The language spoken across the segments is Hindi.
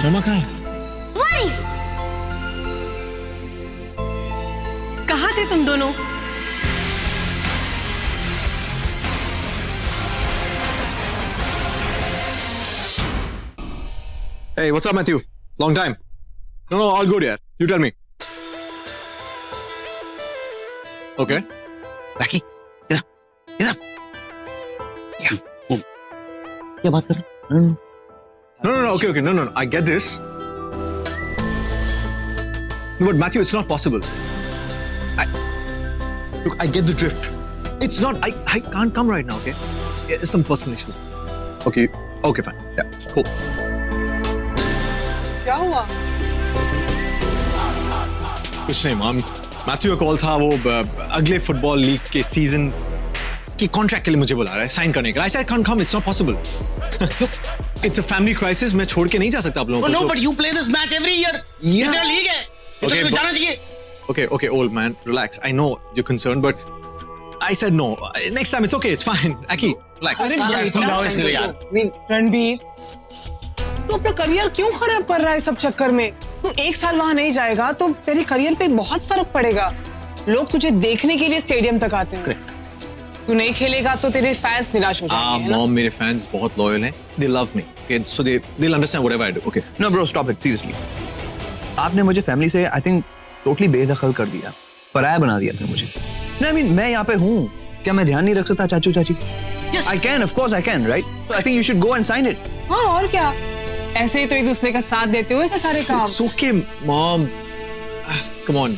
मम्मा कहाँ है? वही। कहाँ थे तुम दोनों? Hey, what's up, Matthew? Long time. No, all good, yaar. You tell me. Okay. राखी, इधर, इधर। क्या बात कर रहे हो? No, okay. No. I get this. But Matthew, it's not possible. Look, I get the drift. It's not. I can't come right now. Okay. It's some personal issues. Okay, fine. Yeah, cool. क्या हुआ? कुछ नहीं, मॉम। मैथ्यू का कॉल था, वो अगले फुटबॉल लीग के सीजन की कॉन्ट्रैक्ट के लिए मुझे बुला रहा है साइन करने के लिए। I said I can't come. It's not possible. It's a family crisis. मैं छोड़ के नहीं जा सकता आप लोगों को। No, but you play this match every year. ये तेरा लीग है। ये तो जाना चाहिए। Okay, old man, relax. I know you're concerned, but I said no. Next time, it's okay. It's fine. Aki, relax. Ranbir, तू अपना करियर क्यों खराब कर रहा है सब चक्कर में? तू एक साल वहां नहीं जाएगा तो तेरे करियर पे बहुत फर्क पड़ेगा। लोग तुझे देखने के लिए स्टेडियम तक आते हैं। तू नहीं खेलेगा तो तेरे फैंस निराश हो जाएंगे, है ना? Mom, मेरे फैंस बहुत लॉयल हैं. They love me. Okay, so they'll understand whatever I do. Okay. No, bro, stop it. Seriously. आपने मुझे फैमिली से I think totally बेदखल कर दिया, पराया बना दिया आपने मुझे। No, I mean, मैं यहाँ पे हूँ, क्या मैं ध्यान नहीं रख सकता चाचू चाची? Yes. I can, of course I can, right? So I think you should go and sign it. हाँ, और क्या? ऐसे ही तो एक दूसरे का साथ देते हो ऐसे सारे काम। It's okay, Mom. Come on.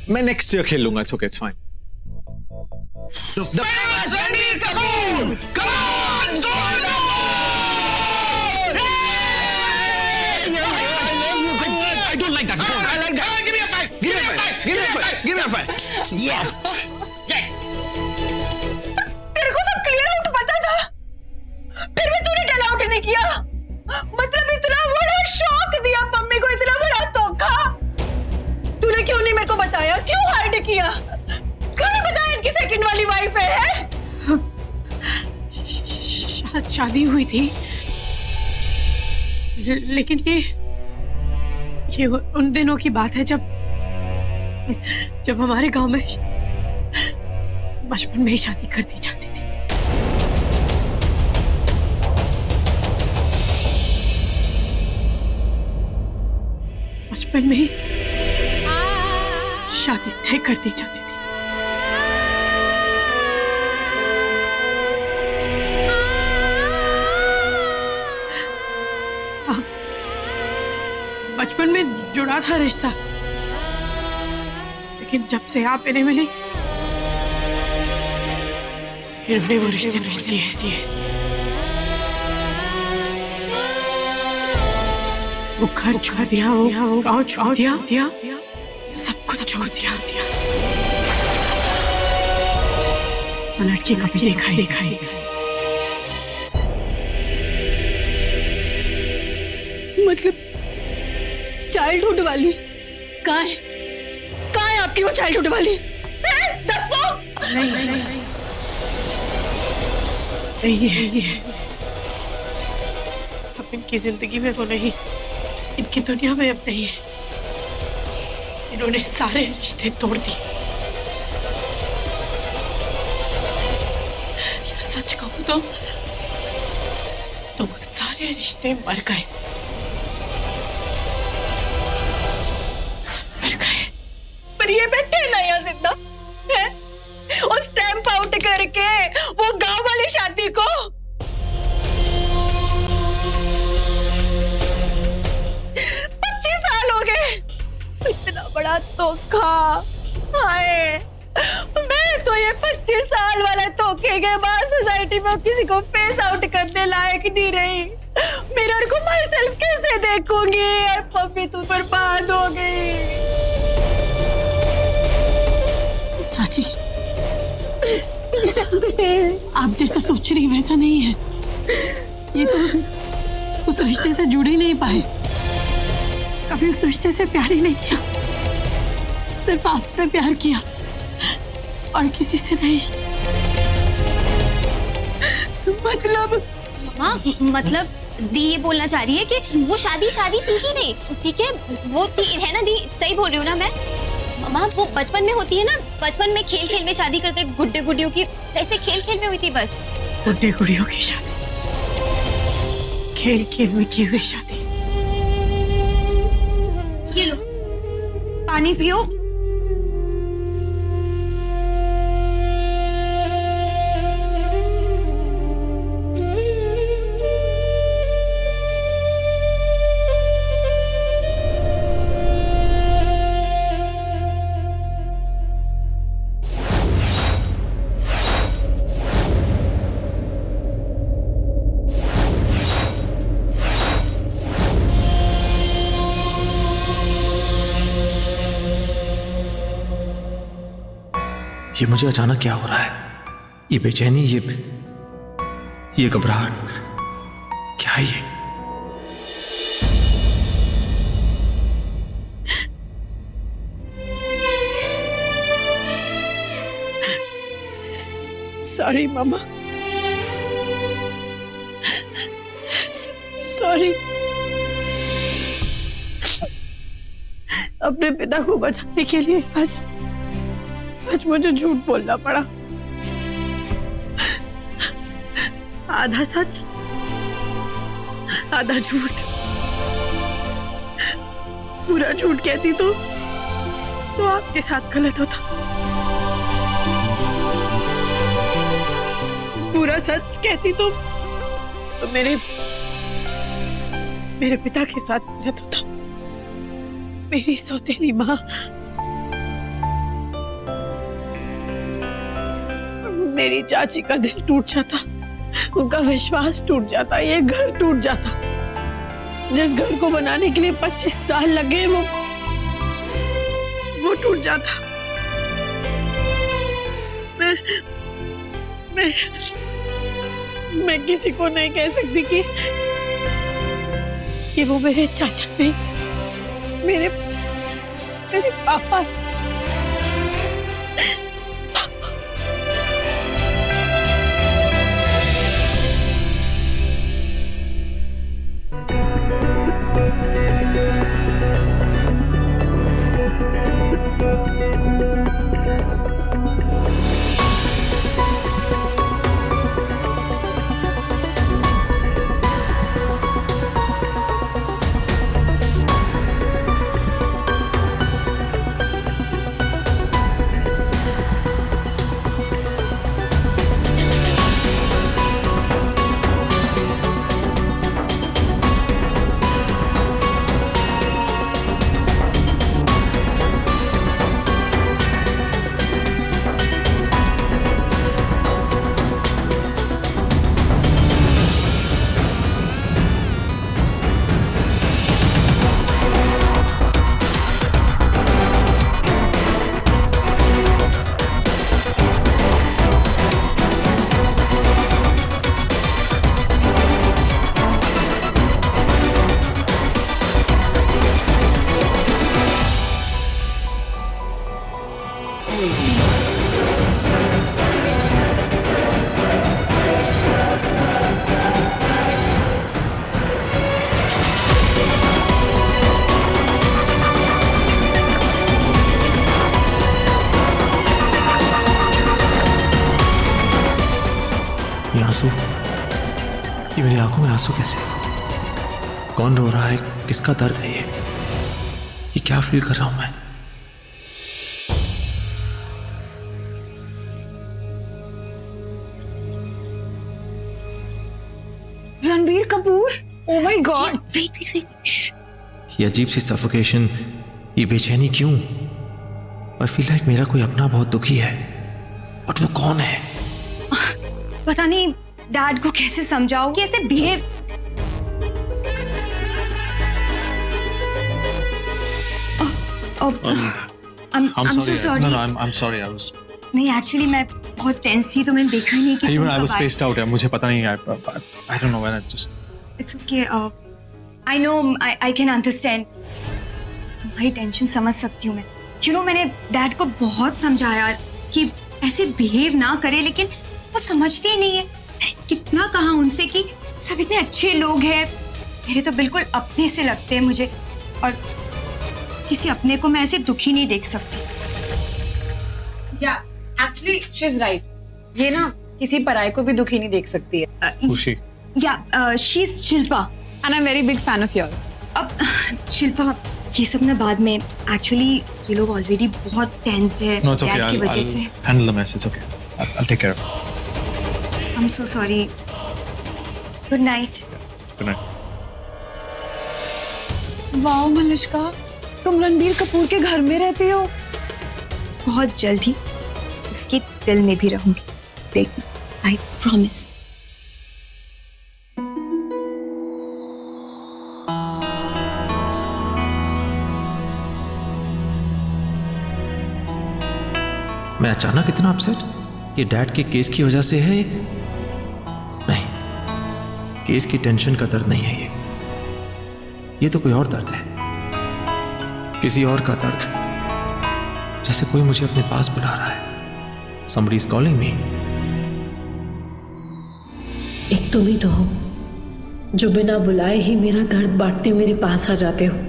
मैं next year खेल लूँगा. It's okay. It's fine. The famous Ranbir Kapoor! Come on, soldier! I don't like that. I like that. Give me a five. Give me a five. Give me a five. Give me a five. Yeah. तेरे को सब क्लियर आउट पता था, फिर भी तूने डल आउट नहीं किया। मतलब इतना बड़ा शॉक दिया मम्मी को, इतना बड़ा धोखा। तूने क्यों नहीं मेरे को बताया? क्यों हाइड किया? क्यों नहीं बताया इनकी सेकंड वाली वाइफ है? शादी हुई थी, लेकिन ये उन दिनों की बात है जब हमारे गांव में बचपन में ही शादी कर दी जाती थी। बचपन में ही शादी तय कर दी जाती थी। बचपन में जुड़ा था रिश्ता, लेकिन जब से आप इन्हें मिली, इन्होंने वो रिश्ते तोड़ दिए। वो घर छोड़ दिया, वो गाँव छोड़ दिया, सब कुछ छोड़ दिया। वो लड़की कभी देखा ही। मतलब चाइल्डहुड वाली कहाँ है आपकी वो चाइल्डहुड वाली? दसो। नहीं है। अब इनकी जिंदगी में वो नहीं, इनकी दुनिया में अब नहीं है। इन्होंने सारे रिश्ते तोड़ दिए। या सच कहूं तो वो सारे रिश्ते मर गए। पर ये बैठे ना यहाँ जिंदा है, और स्टैंप आउट करके वो गांव वाली शादी को। 25 साल हो गए, इतना बड़ा धोखा। हाय, मैं तो ये 25 साल वाले धोखे के बाद सोसाइटी में किसी को फेस आउट करने लायक नहीं रही। मिरर को माई सेल्फ कैसे देखूंगी? मम्मी तू बर्बाद हो गई। चाची, आप जैसा सोच रही वैसा नहीं है। ये तो उस रिश्ते से जुड़ ही नहीं पाए, कभी उस रिश्ते से प्यार ही नहीं किया, सिर्फ आपसे प्यार किया और किसी से नहीं। दी ये बोलना चाह रही है कि वो शादी थी ही नहीं, ठीक है? वो थी है ना दी, सही बोल रही हूँ ना मैं? मामा वो बचपन में होती है ना, बचपन में खेल खेल में शादी करते गुड्डे गुड्डियों की, ऐसे खेल खेल में हुई थी बस। गुड्डे गुड़ियों की शादी, खेल खेल में की हुई शादी। ये लो पानी पियो। ये मुझे अचानक क्या हो रहा है? ये बेचैनी, ये घबराहट, क्या है ये? सॉरी मामा, सॉरी। अपने पिता को बचाने के लिए आज मुझे झूठ बोलना पड़ा। आधा सच आधा झूठ। पूरा झूठ कहती तो आपके साथ गलत होता, पूरा सच कहती तो मेरे पिता के साथ गलत होता। मेरी सौतेली माँ, मेरी चाची का दिल टूट जाता, उनका विश्वास टूट जाता, ये घर टूट जाता। जिस घर को बनाने के लिए 25 साल लगे वो टूट जाता। मैं किसी को नहीं कह सकती कि वो मेरे चाचा नहीं, मेरे पापा है। ये आंसू, ये मेरी आंखों में आंसू कैसे? कौन रो रहा है? किसका दर्द है ये क्या फील कर रहा हूं मैं? Ranbir Kapoor, oh my God. ये अजीब सी सफोकेशन, ये बेचैनी क्यों? आई फील लाइक मेरा कोई अपना बहुत दुखी है, बट वो कौन है? पता नहीं डैड को कैसे समझाओ कि ऐसे behave. I'm so sorry. No, I'm sorry. I was. नहीं, एक्चुअली मैं बहुत टेंस थी तो मैंने देखा ही नहीं कि Even I was spaced out. मुझे पता नहीं, I don't know when I just. It's okay. I know. I can understand. तुम्हारी टेंशन समझ सकती हूँ मैं। You know, मैंने डैड को बहुत समझाया कि ऐसे बिहेव ना करे, लेकिन वो समझते ही नहीं है। कितना कहा उनसे कि सब इतने अच्छे लोग हैं, मेरे तो बिल्कुल अपने से लगते हैं मुझे, और किसी अपने को मैं ऐसे दुखी नहीं देख सकती। या एक्चुअली शी इज राइट, ये ना किसी पराये को भी दुखी नहीं देख सकती है। खुशी या she is Shilpa and I am very big fan of yours. अब शिल्पा ये सब ना बाद में, एक्चुअली ये लोग ऑलरेडी बहुत टेंस्ड है No, it's okay. डैड की वजह से। I'll handle the mess. It's okay. I'll take care of it. I am so sorry. Good night. Good night. Wow Malishka, तुम रणबीर कपूर के घर में रहती हो? बहुत जल्द ही उसके दिल में भी रहूंगी, देखना, आई प्रॉमिस। मैं अचानक इतना अपसेट? ये डैड के केस की वजह से है? नहीं, केस की टेंशन का दर्द नहीं है ये तो कोई और दर्द है, किसी और का दर्द, जैसे कोई मुझे अपने पास बुला रहा है। Somebody is calling me. एक तुम ही तो हो जो बिना बुलाए ही मेरा दर्द बांटने मेरे पास आ जाते हो।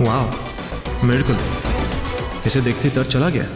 वाह, मिरेकल! इसे देखते ही दर्द चला गया।